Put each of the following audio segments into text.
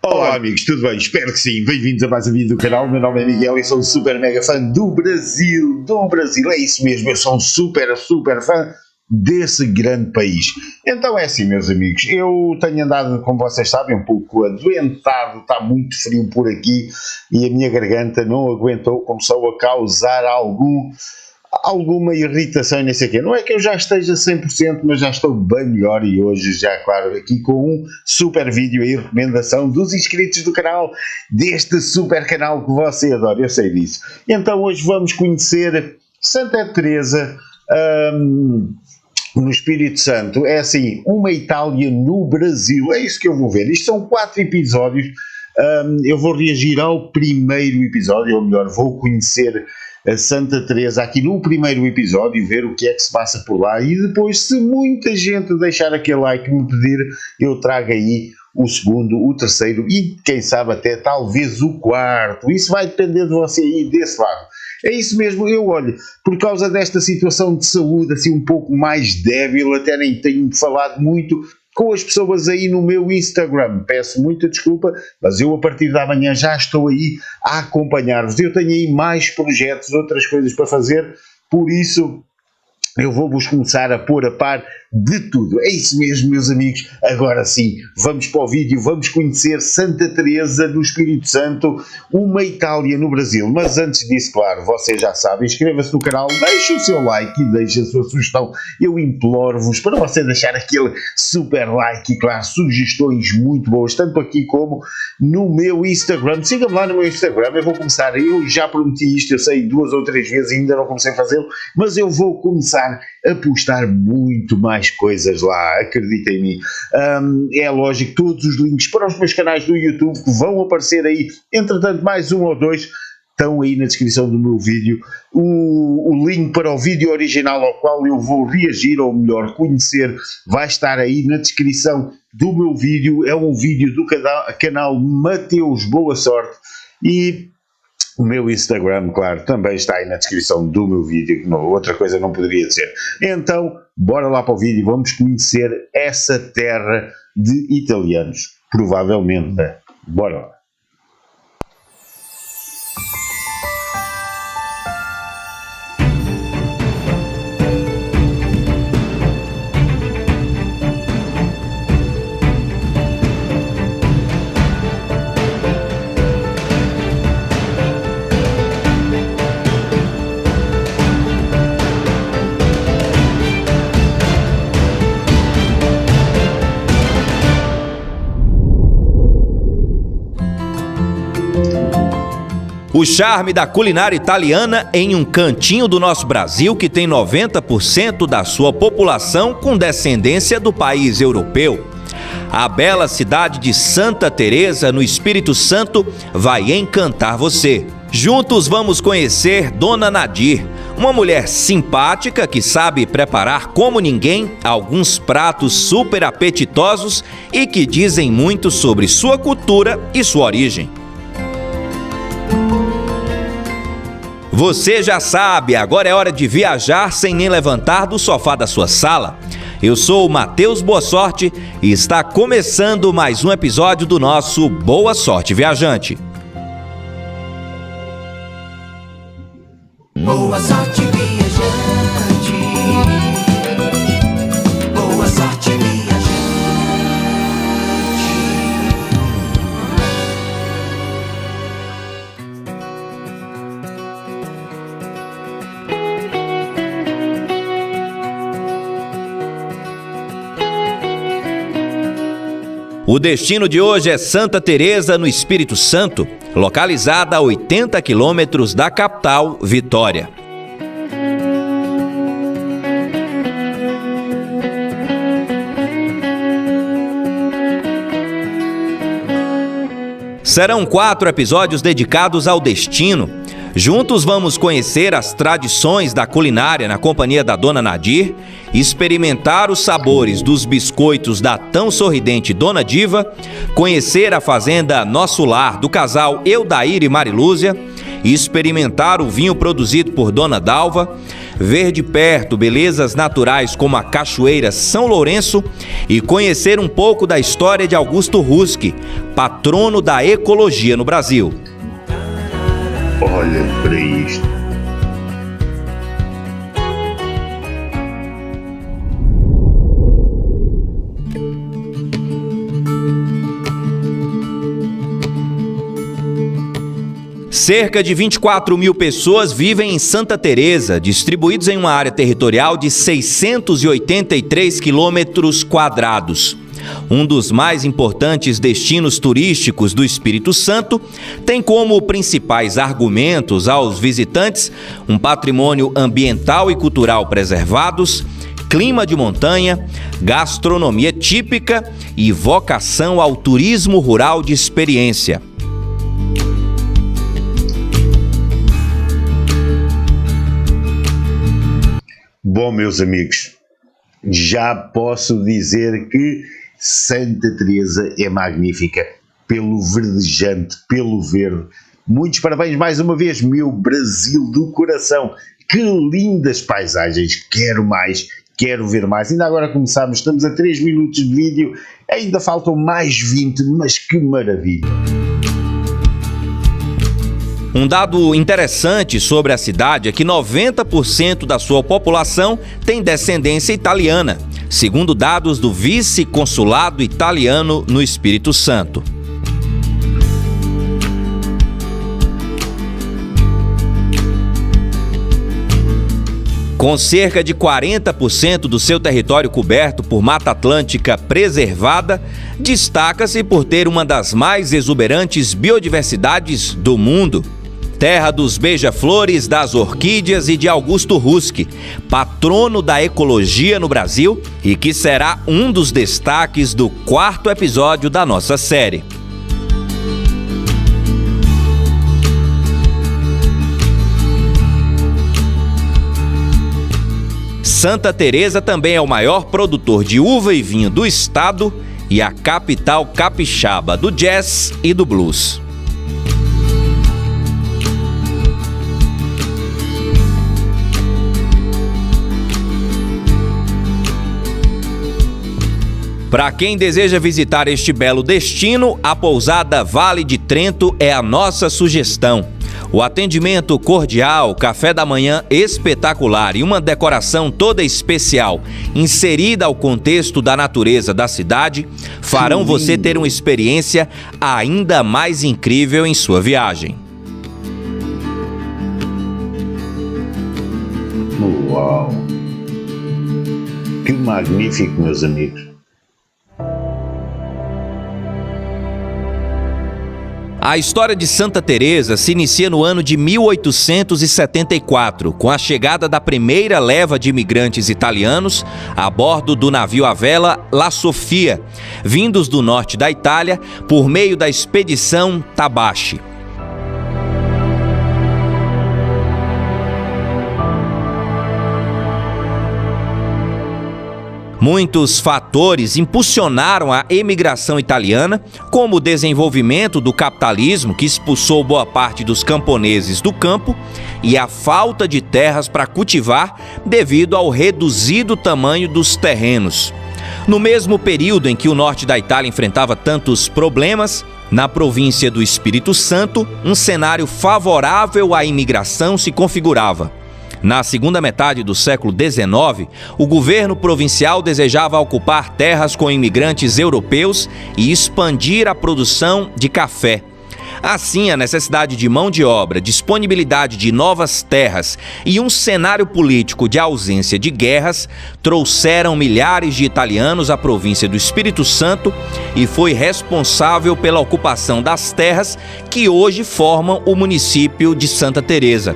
Olá amigos, tudo bem? Espero que sim. Bem-vindos a mais um vídeo do canal. Meu nome é Miguel e sou um super mega fã do Brasil. É isso mesmo, eu sou um super fã desse grande país. Então é assim, meus amigos, eu tenho andado, como vocês sabem, um pouco adoentado, está muito frio por aqui e a minha garganta não aguentou, começou a causar alguma irritação e não sei o quê. Não é que eu já esteja 100%, mas já estou bem melhor e hoje já, claro, aqui com um super vídeo e recomendação dos inscritos do canal, deste super canal que você adora, eu sei disso. Então hoje vamos conhecer Santa Teresa no Espírito Santo. É assim, uma Itália no Brasil, é isso que eu vou ver. Isto são 4 episódios, eu vou reagir ao primeiro episódio, ou melhor, vou conhecer a Santa Teresa aqui no primeiro episódio, ver o que é que se passa por lá e depois, se muita gente deixar aquele like e me pedir, eu trago aí o segundo, o terceiro e quem sabe até talvez o quarto. Isso vai depender de você aí desse lado. É isso mesmo, eu olho, por causa desta situação de saúde assim um pouco mais débil, até nem tenho falado muito com as pessoas aí no meu Instagram, peço muita desculpa, mas eu a partir da manhã já estou aí a acompanhar-vos, eu tenho aí mais projetos, outras coisas para fazer, por isso eu vou-vos começar a pôr a par de tudo. É isso mesmo, meus amigos. Agora sim, vamos para o vídeo, vamos conhecer Santa Teresa do Espírito Santo, uma Itália no Brasil. Mas antes disso, claro, vocês já sabem, inscreva-se no canal, deixe o seu like e deixe a sua sugestão. Eu imploro-vos para você deixar aquele super like e, claro, sugestões muito boas, tanto aqui como no meu Instagram. Siga-me lá no meu Instagram, eu vou começar, eu já prometi isto, eu sei 2 ou 3 vezes, ainda não comecei a fazê-lo, mas eu vou começar a postar muito mais coisas lá, acreditem em mim. É lógico, todos os links para os meus canais do YouTube que vão aparecer aí, entretanto mais 1 ou 2 estão aí na descrição do meu vídeo, o link para o vídeo original ao qual eu vou reagir, ou melhor, conhecer, vai estar aí na descrição do meu vídeo. É um vídeo do canal Mateus Boa Sorte e o meu Instagram, claro, também está aí na descrição do meu vídeo, outra coisa não poderia ser. Então, bora lá para o vídeo, vamos conhecer essa terra de italianos, provavelmente. Bora lá. O charme da culinária italiana em um cantinho do nosso Brasil que tem 90% da sua população com descendência do país europeu. A bela cidade de Santa Teresa, no Espírito Santo, vai encantar você. Juntos vamos conhecer Dona Nadir, uma mulher simpática que sabe preparar como ninguém alguns pratos super apetitosos e que dizem muito sobre sua cultura e sua origem. Você já sabe, agora é hora de viajar sem nem levantar do sofá da sua sala. Eu sou o Mateus Boa Sorte e está começando mais um episódio do nosso Boa Sorte Viajante. Boa sorte viajante. Boa sorte viajante. O destino de hoje é Santa Teresa, no Espírito Santo, localizada a 80 quilômetros da capital, Vitória. Serão 4 episódios dedicados ao destino. Juntos vamos conhecer as tradições da culinária na companhia da Dona Nadir, experimentar os sabores dos biscoitos da tão sorridente Dona Diva, conhecer a fazenda Nosso Lar do casal Eudair e Marilúzia, experimentar o vinho produzido por Dona Dalva, ver de perto belezas naturais como a Cachoeira São Lourenço e conhecer um pouco da história de Augusto Husk, patrono da ecologia no Brasil. Olha para isto. Cerca de 24 mil pessoas vivem em Santa Teresa, distribuídos em uma área territorial de 683 quilômetros quadrados. Um dos mais importantes destinos turísticos do Espírito Santo, tem como principais argumentos aos visitantes um patrimônio ambiental e cultural preservados, clima de montanha, gastronomia típica e vocação ao turismo rural de experiência. Bom, meus amigos, já posso dizer que Santa Teresa é magnífica, pelo verdejante, pelo verde. Muitos parabéns mais uma vez, meu Brasil do coração. Que lindas paisagens, quero mais, quero ver mais. Ainda agora começámos, estamos a 3 minutos de vídeo, ainda faltam mais 20, mas que maravilha. Um dado interessante sobre a cidade é que 90% da sua população tem descendência italiana, segundo dados do vice-consulado italiano no Espírito Santo. Com cerca de 40% do seu território coberto por Mata Atlântica preservada, destaca-se por ter uma das mais exuberantes biodiversidades do mundo. Terra dos beija-flores, das orquídeas e de Augusto Husk, patrono da ecologia no Brasil e que será um dos destaques do 4º episódio da nossa série. Santa Teresa também é o maior produtor de uva e vinho do estado e a capital capixaba do jazz e do blues. Para quem deseja visitar este belo destino, a pousada Vale de Trento é a nossa sugestão. O atendimento cordial, café da manhã espetacular e uma decoração toda especial, inserida ao contexto da natureza da cidade, farão você ter uma experiência ainda mais incrível em sua viagem. Uau! Que magnífico, meus amigos! A história de Santa Teresa se inicia no ano de 1874, com a chegada da primeira leva de imigrantes italianos a bordo do navio à vela La Sofia, vindos do norte da Itália por meio da expedição Tabachi. Muitos fatores impulsionaram a emigração italiana, como o desenvolvimento do capitalismo, que expulsou boa parte dos camponeses do campo, e a falta de terras para cultivar devido ao reduzido tamanho dos terrenos. No mesmo período em que o norte da Itália enfrentava tantos problemas, na província do Espírito Santo, um cenário favorável à imigração se configurava. Na segunda metade do século XIX, o governo provincial desejava ocupar terras com imigrantes europeus e expandir a produção de café. Assim, a necessidade de mão de obra, disponibilidade de novas terras e um cenário político de ausência de guerras trouxeram milhares de italianos à província do Espírito Santo e foi responsável pela ocupação das terras que hoje formam o município de Santa Teresa.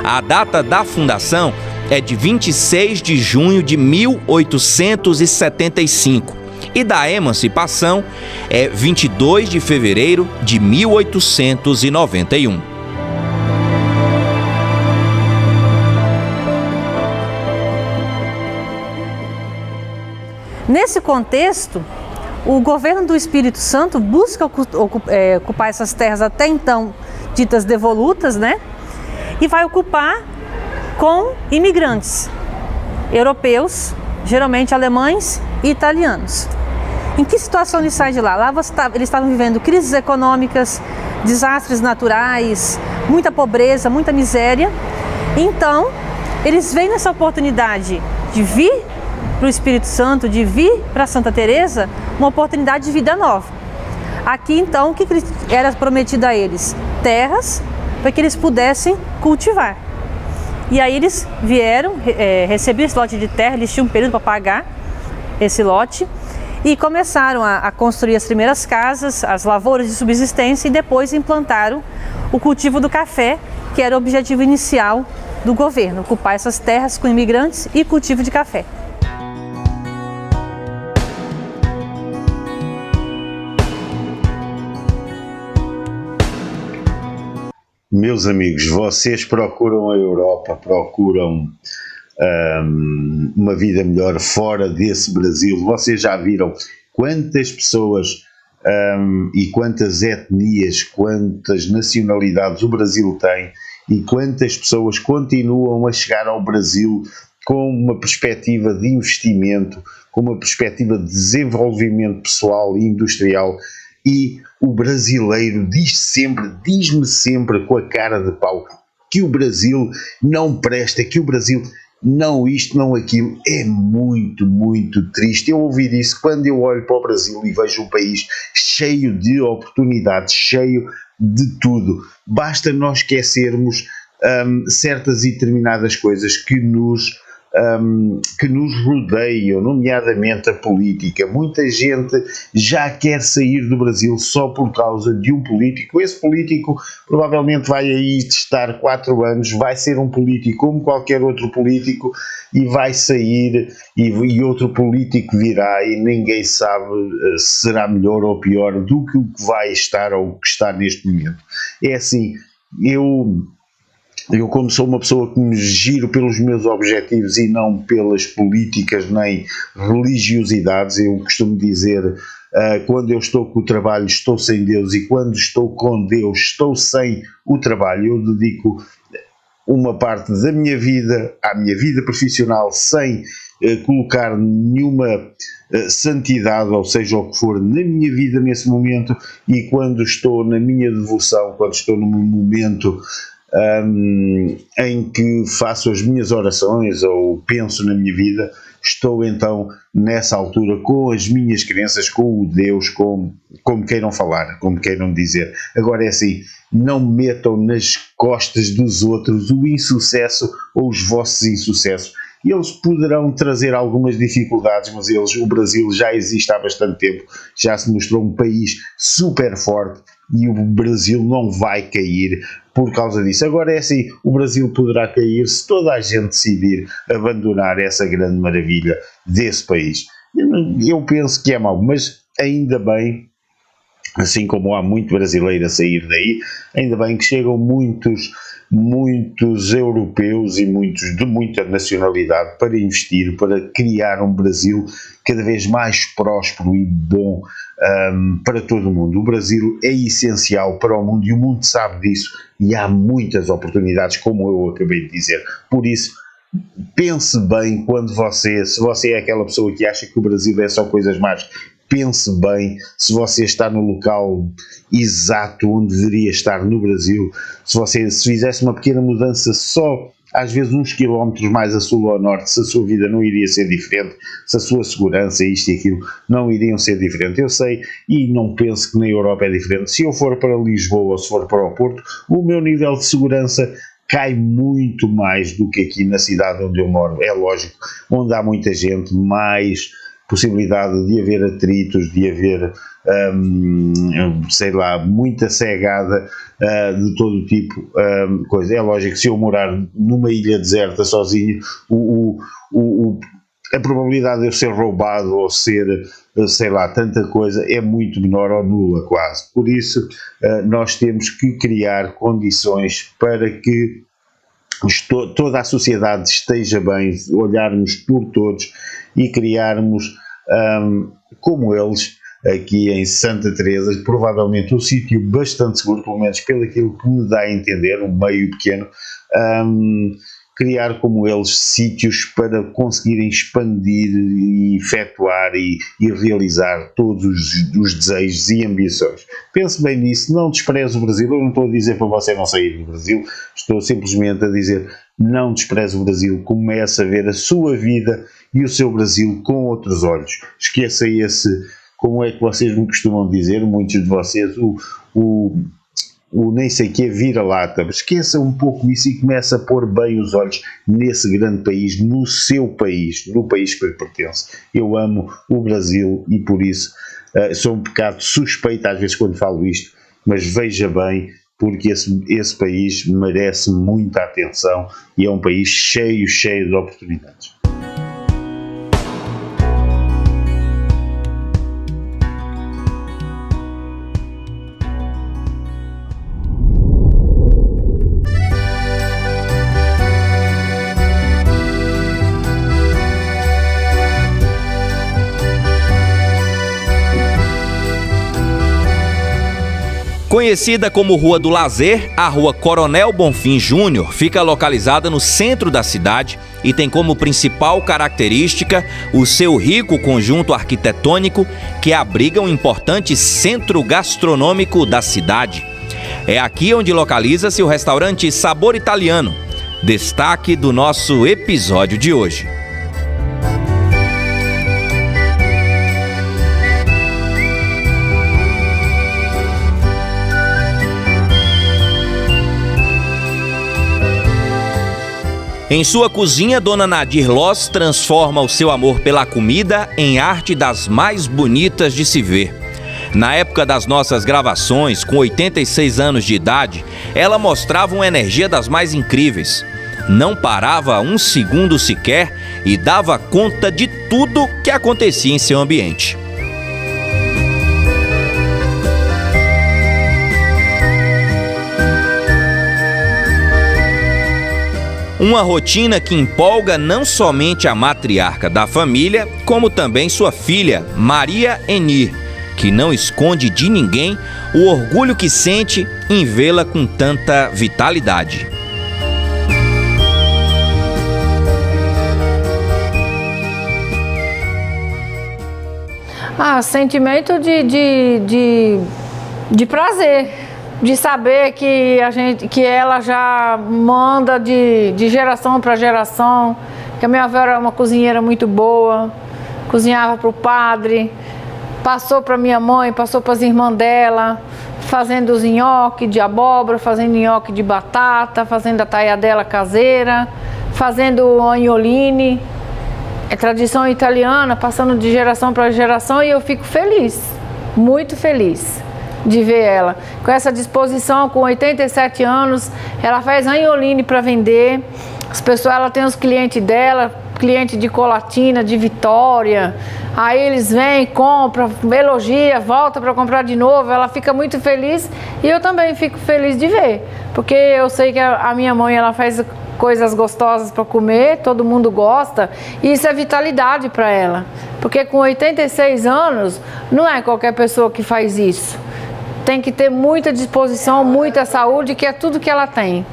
A data da fundação é de 26 de junho de 1875 e da emancipação é 22 de fevereiro de 1891. Nesse contexto, o governo do Espírito Santo busca ocupar essas terras até então ditas devolutas, né? E vai ocupar com imigrantes europeus, geralmente alemães e italianos. Em que situação eles saem de lá? Lá eles estavam vivendo crises econômicas, desastres naturais, muita pobreza, muita miséria. Então, eles veem nessa oportunidade de vir para o Espírito Santo, de vir para Santa Teresa, uma oportunidade de vida nova. Aqui, então, o que era prometido a eles? Terras para que eles pudessem cultivar. E aí eles vieram, receberam esse lote de terra, eles tinham um período para pagar esse lote, e começaram a construir as primeiras casas, as lavouras de subsistência, e depois implantaram o cultivo do café, que era o objetivo inicial do governo, ocupar essas terras com imigrantes e cultivo de café. Meus amigos, vocês procuram a Europa, procuram uma vida melhor fora desse Brasil. Vocês já viram quantas pessoas e quantas etnias, quantas nacionalidades o Brasil tem, e quantas pessoas continuam a chegar ao Brasil com uma perspectiva de investimento, com uma perspectiva de desenvolvimento pessoal e industrial. E o brasileiro diz-me sempre com a cara de pau que o Brasil não presta, que o Brasil não isto, não aquilo. É muito, muito triste eu ouvir isso quando eu olho para o Brasil e vejo um país cheio de oportunidades, cheio de tudo. Basta nós esquecermos certas e determinadas coisas que nos rodeiam, nomeadamente a política. Muita gente já quer sair do Brasil só por causa de um político. Esse político provavelmente vai aí estar 4 anos, vai ser um político como qualquer outro político e vai sair e outro político virá e ninguém sabe se será melhor ou pior do que o que vai estar ou o que está neste momento. É assim, eu, como sou uma pessoa que me giro pelos meus objetivos e não pelas políticas nem religiosidades, eu costumo dizer, quando eu estou com o trabalho estou sem Deus, e quando estou com Deus estou sem o trabalho. Eu dedico uma parte da minha vida à minha vida profissional sem colocar nenhuma santidade, ou seja, o que for, na minha vida nesse momento, e quando estou na minha devoção, quando estou num momento em que faço as minhas orações ou penso na minha vida, estou então nessa altura com as minhas crenças, com o Deus, como queiram falar, como queiram dizer. Agora é assim, não metam nas costas dos outros o insucesso ou os vossos insucessos. Eles poderão trazer algumas dificuldades, mas o Brasil já existe há bastante tempo, já se mostrou um país super forte e o Brasil não vai cair por causa disso. Agora é assim, o Brasil poderá cair se toda a gente decidir abandonar essa grande maravilha desse país. Eu penso que é mau, mas ainda bem, assim como há muito brasileiro a sair daí, ainda bem que chegam muitos europeus e muitos de muita nacionalidade para investir, para criar um Brasil cada vez mais próspero e bom para todo o mundo. O Brasil é essencial para o mundo e o mundo sabe disso, e há muitas oportunidades, como eu acabei de dizer. Por isso, pense bem se você é aquela pessoa que acha que o Brasil é só coisas más. Pense bem se você está no local exato onde deveria estar no Brasil. Se fizesse uma pequena mudança só, às vezes uns quilómetros mais a sul ou a norte, se a sua vida não iria ser diferente, se a sua segurança, isto e aquilo, não iriam ser diferentes. Eu sei e não penso que na Europa é diferente. Se eu for para Lisboa ou se for para o Porto, o meu nível de segurança cai muito mais do que aqui na cidade onde eu moro. É lógico, onde há muita gente, mais possibilidade de haver atritos, de haver, sei lá, muita cegada de todo tipo, coisa. É lógico que se eu morar numa ilha deserta sozinho, a probabilidade de eu ser roubado ou ser, sei lá, tanta coisa é muito menor ou nula quase. Por isso, nós temos que criar condições para que toda a sociedade esteja bem, olharmos por todos e criarmos, como eles, aqui em Santa Teresa, provavelmente um sítio bastante seguro, pelo menos pelo aquilo que me dá a entender, um meio pequeno, criar como eles sítios para conseguirem expandir e efetuar e realizar todos os desejos e ambições. Pense bem nisso, não despreze o Brasil. Eu não estou a dizer para você não sair do Brasil, estou simplesmente a dizer não despreze o Brasil, comece a ver a sua vida e o seu Brasil com outros olhos. Esqueça esse, como é que vocês me costumam dizer, muitos de vocês, o nem sei que vira-lata. Esqueça um pouco isso e comece a pôr bem os olhos nesse grande país, no seu país, no país que lhe pertence. Eu amo o Brasil e por isso sou um bocado suspeito às vezes quando falo isto, mas veja bem, porque esse país merece muita atenção e é um país cheio de oportunidades. Conhecida como Rua do Lazer, a Rua Coronel Bonfim Júnior fica localizada no centro da cidade e tem como principal característica o seu rico conjunto arquitetônico que abriga um importante centro gastronômico da cidade. É aqui onde localiza-se o restaurante Sabor Italiano, destaque do nosso episódio de hoje. Em sua cozinha, Dona Nadir Loz transforma o seu amor pela comida em arte das mais bonitas de se ver. Na época das nossas gravações, com 86 anos de idade, ela mostrava uma energia das mais incríveis. Não parava um segundo sequer e dava conta de tudo que acontecia em seu ambiente. Uma rotina que empolga não somente a matriarca da família, como também sua filha, Maria Enir, que não esconde de ninguém o orgulho que sente em vê-la com tanta vitalidade. Sentimento de prazer. De saber que ela já manda de geração para geração, que a minha avó era uma cozinheira muito boa, cozinhava para o padre, passou para minha mãe, passou para as irmãs dela, fazendo os nhoque de abóbora, fazendo nhoque de batata, fazendo a taiadela caseira, fazendo o agnoline. É tradição italiana, passando de geração para geração e eu fico feliz, muito feliz de ver ela com essa disposição. Com 87 anos, ela faz agnoline para vender. As pessoas, ela tem os clientes dela, cliente de Colatina, de Vitória. Aí eles vêm, compram, elogia, volta para comprar de novo. Ela fica muito feliz e eu também fico feliz de ver, porque eu sei que a minha mãe, ela faz coisas gostosas para comer, todo mundo gosta, e isso é vitalidade para ela, porque com 86 anos não é qualquer pessoa que faz isso. Tem que ter muita disposição, muita saúde, que é tudo que ela tem.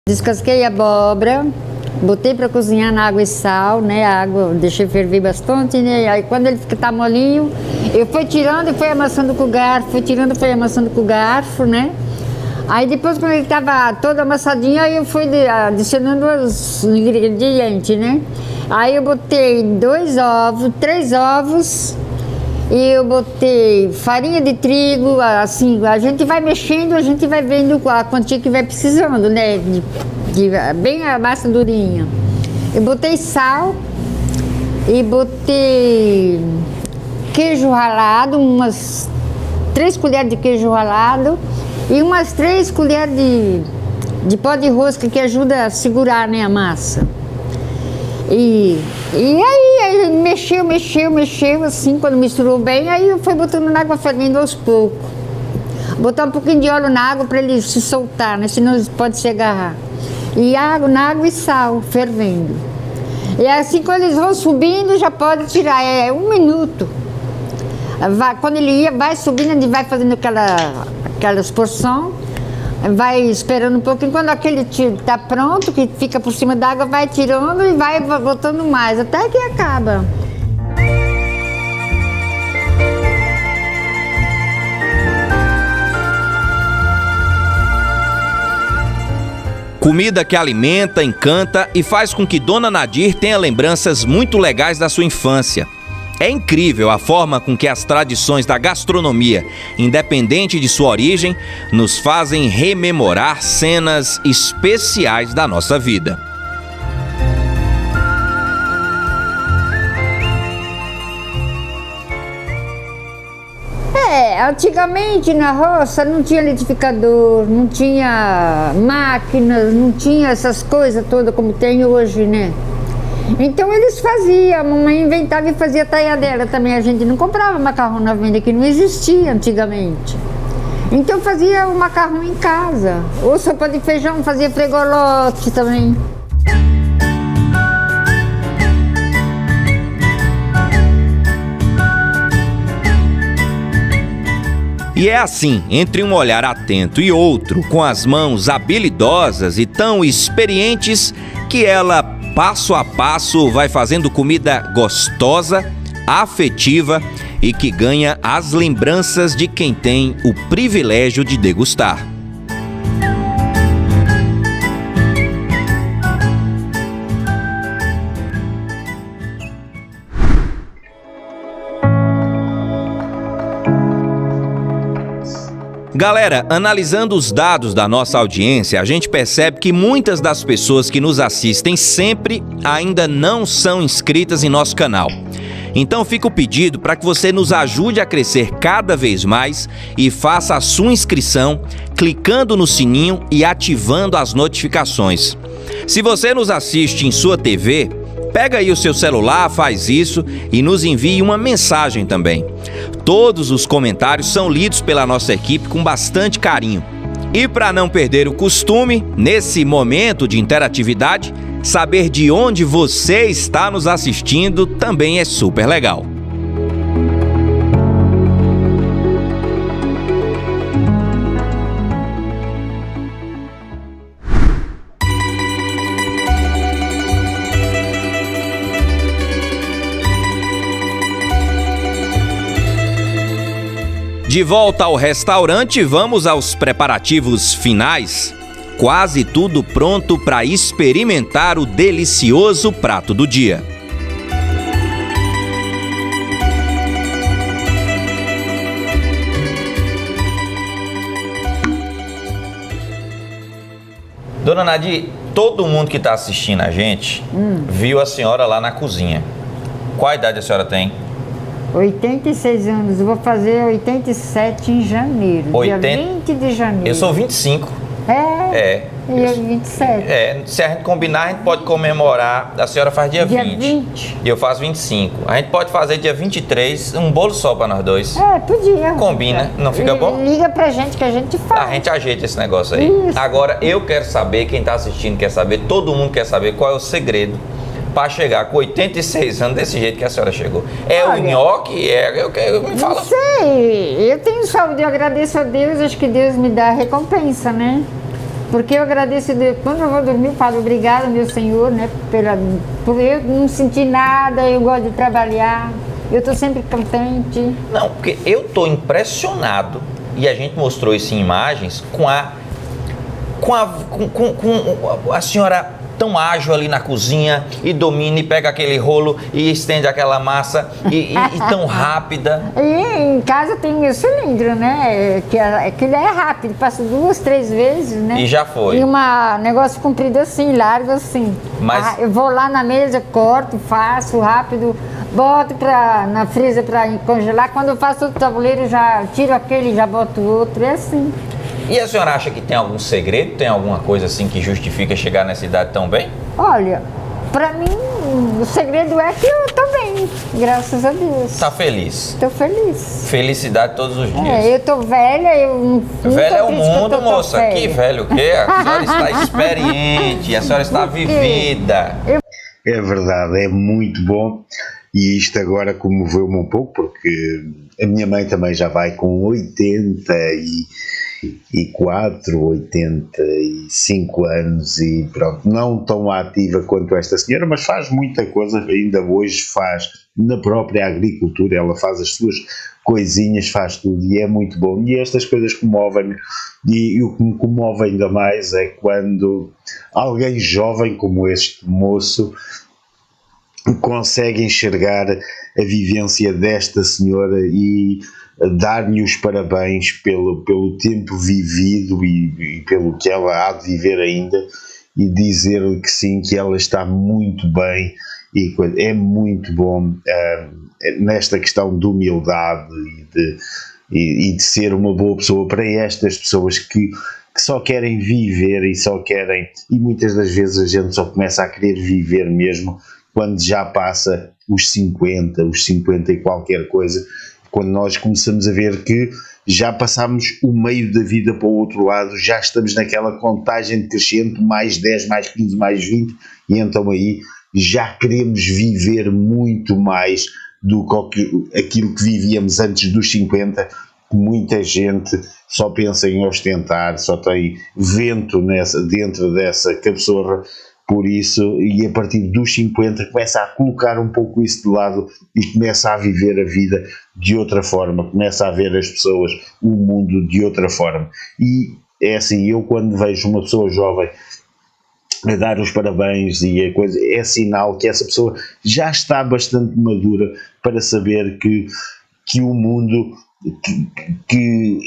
Descasquei a abóbora, botei para cozinhar na água e sal, né? A água deixei ferver bastante, né? Aí quando ele tá molinho, eu fui tirando e fui amassando com o garfo, fui tirando e fui amassando com o garfo, né? Aí depois, quando ele estava todo amassadinho, aí eu fui adicionando os ingredientes, né? Aí eu botei 3 ovos, e eu botei farinha de trigo, assim, a gente vai mexendo, a gente vai vendo a quantia que vai precisando, né? Bem a massa durinha. Eu botei sal e botei queijo ralado, umas 3 colheres de queijo ralado e umas 3 colheres de pó de rosca que ajuda a segurar, né, a massa. E aí mexeu, assim, quando misturou bem, aí eu fui botando na água fervendo aos poucos. Botar um pouquinho de óleo na água para ele se soltar, né, senão ele pode se agarrar. E na água e sal, fervendo. E assim, quando eles vão subindo, já pode tirar, 1 minuto. Quando ele vai subindo, ele vai fazendo aquelas porções, vai esperando um pouquinho, quando aquele está pronto, que fica por cima da água, vai tirando e vai botando mais, até que acaba. Comida que alimenta, encanta e faz com que Dona Nadir tenha lembranças muito legais da sua infância. É incrível a forma com que as tradições da gastronomia, independente de sua origem, nos fazem rememorar cenas especiais da nossa vida. Antigamente na roça não tinha liquidificador, não tinha máquinas, não tinha essas coisas todas como tem hoje, né? Então eles faziam, a mamãe inventava e fazia taiadeira também. A gente não comprava macarrão na venda, que não existia antigamente. Então fazia o macarrão em casa. Ou sopa de feijão, fazia fregolote também. E é assim, entre um olhar atento e outro, com as mãos habilidosas e tão experientes, que ela, passo a passo, vai fazendo comida gostosa, afetiva e que ganha as lembranças de quem tem o privilégio de degustar. Galera, analisando os dados da nossa audiência, a gente percebe que muitas das pessoas que nos assistem sempre ainda não são inscritas em nosso canal. Então fica o pedido para que você nos ajude a crescer cada vez mais e faça a sua inscrição clicando no sininho e ativando as notificações. Se você nos assiste em sua TV, pega aí o seu celular, faz isso e nos envie uma mensagem também. Todos os comentários são lidos pela nossa equipe com bastante carinho. E para não perder o costume, nesse momento de interatividade, saber de onde você está nos assistindo também é super legal. De volta ao restaurante, vamos aos preparativos finais. Quase tudo pronto para experimentar o delicioso prato do dia. Dona Nadir, todo mundo que está assistindo a gente viu a senhora lá na cozinha. Qual a idade a senhora tem? 86 anos, eu vou fazer 87 em janeiro, dia 20 de janeiro. Eu sou 25. E eu 27. Se a gente combinar, a gente pode comemorar. A senhora faz dia 20. E eu faço 25. A gente pode fazer dia 23, um bolo só para nós dois. Podia. Combina, não fica bom? Liga pra gente que a gente faz. A gente ajeita esse negócio aí. Isso. Agora, eu quero saber, quem tá assistindo quer saber, todo mundo quer saber qual é o segredo para chegar com 86 anos desse jeito que a senhora chegou. Olha, o nhoque? Me fala. Não sei, eu tenho saúde, eu agradeço a Deus, acho que Deus me dá a recompensa, né? Porque eu agradeço a Deus. Quando eu vou dormir, eu falo obrigado, meu Senhor, né? Por eu não sentir nada, eu gosto de trabalhar. Eu estou sempre contente. Não, porque eu estou impressionado, e a gente mostrou isso em imagens, com a senhora tão ágil ali na cozinha, e domina, e pega aquele rolo, e estende aquela massa, e tão rápida. E em casa tem meu cilindro, né? Que ele é rápido, passo 2, 3 vezes, né? E já foi. E um negócio comprido assim, largo assim. Mas- Eu vou lá na mesa, corto, faço rápido, boto na freezer para congelar. Quando eu faço o tabuleiro, já tiro aquele e já boto outro, é assim. E a senhora acha que tem algum segredo, tem alguma coisa assim que justifica chegar nessa idade tão bem? Olha, pra mim, o segredo é que eu tô bem, graças a Deus. Tá feliz? Tô feliz. Felicidade todos os dias. Eu tô velha, eu não Velho é o triste que eu mundo, tô moça. velha. Que velho o quê? A senhora está experiente, a senhora está vivida. É verdade, é muito bom. E isto agora comoveu-me um pouco, porque a minha mãe também já vai com 84, 85 anos e pronto, não tão ativa quanto esta senhora, mas faz muita coisa, ainda hoje faz na própria agricultura, ela faz as suas coisinhas, faz tudo e é muito bom. E estas coisas comovem-me, e o que me comove ainda mais é quando alguém jovem como este moço consegue enxergar a vivência desta senhora e dar-lhe os parabéns pelo tempo vivido e pelo que ela há de viver ainda, e dizer-lhe que sim, que ela está muito bem, e é muito bom nesta questão de humildade e de ser uma boa pessoa para estas pessoas que só querem viver e só querem, e muitas das vezes a gente só começa a querer viver mesmo quando já passa os 50 e qualquer coisa, quando nós começamos a ver que já passamos o meio da vida para o outro lado, já estamos naquela contagem decrescente, mais 10, mais 15, mais 20, e então aí já queremos viver muito mais do que aquilo que vivíamos antes dos 50, que muita gente só pensa em ostentar, só tem vento dentro dessa cabeçorra. Por isso, e a partir dos 50 começa a colocar um pouco isso de lado e começa a viver a vida de outra forma, começa a ver as pessoas, o mundo de outra forma. E é assim, eu quando vejo uma pessoa jovem a dar os parabéns e a coisa, é sinal que essa pessoa já está bastante madura para saber que o mundo, que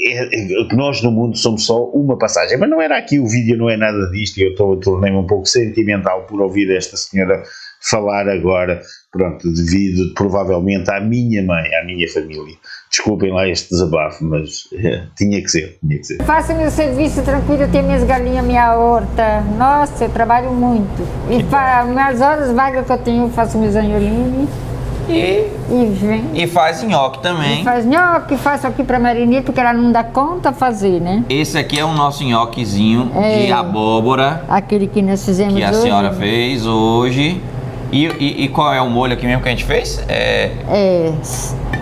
nós no mundo somos só uma passagem. Mas não era aqui, o vídeo não é nada disto, e eu tornei-me um pouco sentimental por ouvir esta senhora falar agora, pronto, devido provavelmente à minha mãe, à minha família. Desculpem lá este desabafo, mas tinha que ser. Faço meu serviço tranquilo, eu tenho minhas galinhas, minha horta. Nossa, eu trabalho muito. E para minhas horas vagas que eu tenho, eu faço meus anjolinhos. E vem. E faz nhoque também. Faz nhoque, faço aqui pra Marinita, porque ela não dá conta fazer, né? Esse aqui é o nosso nhoquezinho de abóbora Aquele que nós fizemos que a hoje. senhora fez hoje. E qual é o molho aqui mesmo que a gente fez? É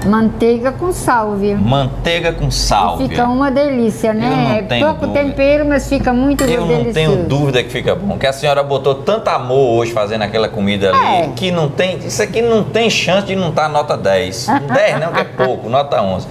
manteiga com sálvia. Manteiga com sálvia. Fica uma delícia, né? Eu não tenho pouco dúvida. tempero, mas fica muito Eu delicioso. não tenho dúvida que fica bom. Que a senhora botou tanto amor hoje fazendo aquela comida ali, que não tem. Isso aqui não tem chance de não estar nota 10. 10 não, que é pouco, nota 11.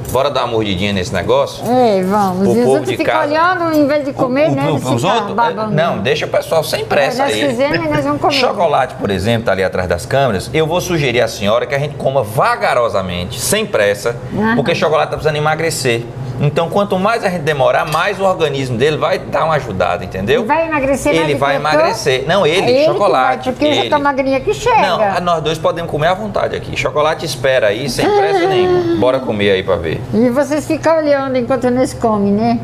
Bora dar uma mordidinha nesse negócio? Vamos. O E os povo outros de ficam casa. olhando em vez de comer, né? Eles Os ficam outros? babando. Não, deixa o pessoal sem pressa Nós aí. fizemos e nós vamos comer. Chocolate, por exemplo, tá ali atrás das câmeras. Eu vou sugerir à senhora que a gente coma vagarosamente, sem pressa, porque chocolate tá precisando emagrecer. Então, quanto mais a gente demorar, mais o organismo dele vai dar uma ajudada, entendeu? Ele vai emagrecer mais Ele do vai que eu tô? emagrecer. Não, ele, que chocolate. vai, porque eu já ele. tô magrinha que chega. Não, nós dois podemos comer à vontade aqui. Chocolate espera aí, sem pressa nenhuma. Bora comer aí pra ver. E vocês ficam olhando enquanto nós comem, né?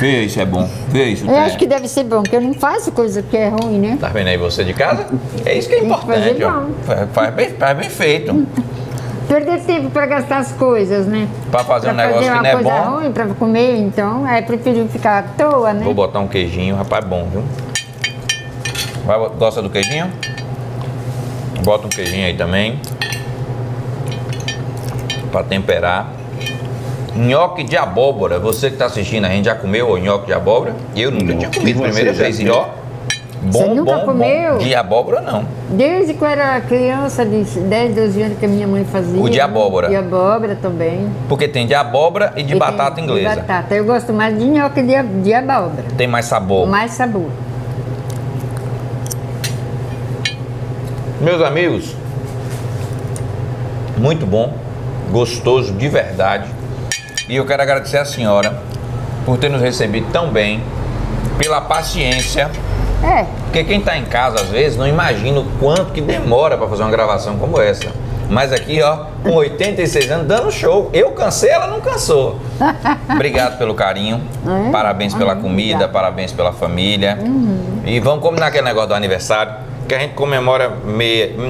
Vê isso, é bom. Vê isso. Eu acho que deve ser bom, porque eu não faço coisa que é ruim, né? Tá vendo aí você de casa? É isso que é Tem que importante, fazer ó. bom. Faz bem feito. Perder tempo pra gastar as coisas, né? Pra fazer um negócio que não é Pra fazer uma coisa bom. ruim, pra comer, então, prefiro ficar à toa, né? Vou botar um queijinho, rapaz, bom, viu? Gosta do queijinho? Bota um queijinho aí também. Pra temperar. Nhoque de abóbora. Você que está assistindo, a gente já comeu o nhoque de abóbora? Eu nunca tinha comido. Primeira vez. E ó, Você nunca comeu? De abóbora, não. Desde que eu era criança, de 10, 12 anos, que a minha mãe fazia. O de abóbora. De abóbora também. Porque tem de abóbora e de batata inglesa. De batata. Eu gosto mais de nhoque de abóbora. Tem mais sabor. Mais sabor. Meus amigos, muito bom, gostoso de verdade. E eu quero agradecer a senhora por ter nos recebido tão bem, pela paciência. Porque quem está em casa, às vezes, não imagina o quanto que demora para fazer uma gravação como essa. Mas aqui, ó, com 86 anos, dando show. Eu cansei, ela não cansou. Obrigado pelo carinho. Parabéns pela comida, parabéns pela família. E vamos combinar aquele negócio do aniversário, que a gente comemora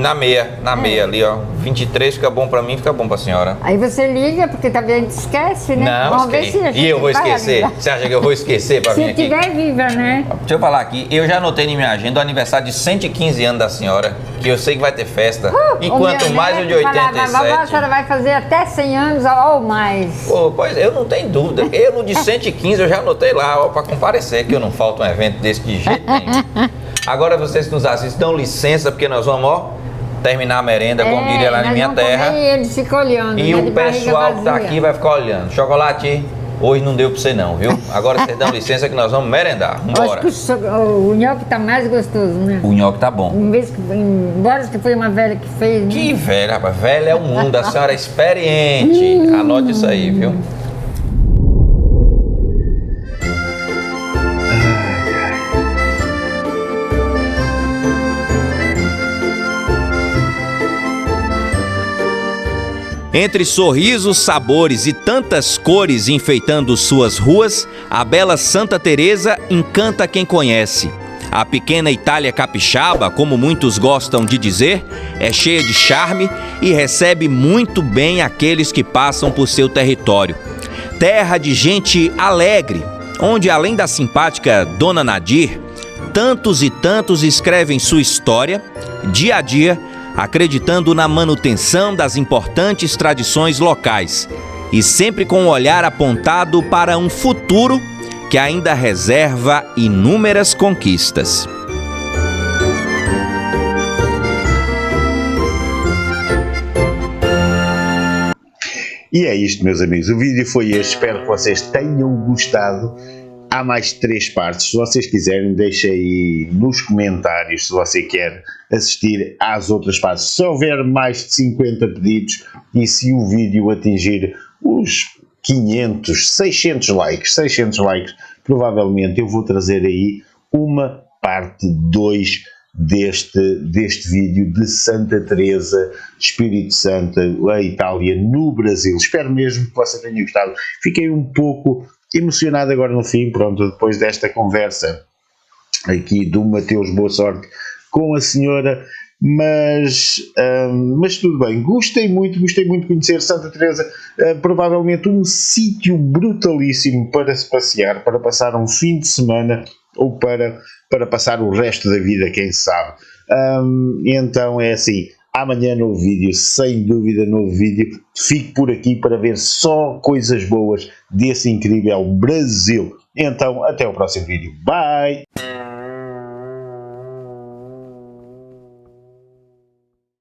na meia ali, ó. 23 fica bom pra mim, fica bom pra senhora. Aí você liga, porque também a gente esquece, né? Não, vamos ver se a gente e eu vou vai esquecer? lembrar. Você acha que eu vou esquecer pra vir Se aqui? tiver viva, né? Deixa eu falar aqui, eu já anotei na minha agenda o aniversário de 115 anos da senhora, que eu sei que vai ter festa. E quanto mais o de 87. Falava, a senhora vai fazer até 100 anos ou mais. Pô, pois eu não tenho dúvida. Eu no de 115 eu já anotei lá, ó, pra comparecer, que eu não falto um evento desse de jeito nenhum. Agora vocês que nos assistem, dão licença, porque nós vamos, ó, terminar a merenda, como diria lá na minha terra. E eles ficam olhando. E né, o de barriga pessoal que tá vazia. aqui vai ficar olhando. Chocolate, hoje não deu pra você não, viu? Agora vocês dão licença que nós vamos merendar. Vambora. Acho que o nhoque tá mais gostoso, né? O nhoque tá bom. Embora que foi uma velha que fez, né? Que velho, rapaz. Velho é o mundo, a senhora é experiente. Anote isso aí, viu? Entre sorrisos, sabores e tantas cores enfeitando suas ruas, a bela Santa Teresa encanta quem conhece. A pequena Itália capixaba, como muitos gostam de dizer, é cheia de charme e recebe muito bem aqueles que passam por seu território. Terra de gente alegre, onde além da simpática Dona Nadir, tantos e tantos escrevem sua história, dia a dia, acreditando na manutenção das importantes tradições locais e sempre com o olhar apontado para um futuro que ainda reserva inúmeras conquistas. E é isto, meus amigos. O vídeo foi este. Espero que vocês tenham gostado. Há mais 3 partes. Se vocês quiserem, deixem aí nos comentários se você quer assistir às outras partes. Se houver mais de 50 pedidos e se o vídeo atingir os 500, 600 likes, provavelmente eu vou trazer aí uma parte 2 deste vídeo de Santa Teresa, Espírito Santo, a Itália, no Brasil. Espero mesmo que você tenha gostado. Fiquei um pouco emocionado agora no fim, pronto, depois desta conversa aqui do Mateus Boa Sorte com a senhora, mas tudo bem, gostei muito de conhecer Santa Teresa, provavelmente um sítio brutalíssimo para se passear, para passar um fim de semana ou para passar o resto da vida, quem sabe. Então é assim, amanhã novo vídeo, sem dúvida novo vídeo. Fique por aqui para ver só coisas boas desse incrível Brasil. Então até o próximo vídeo. Bye!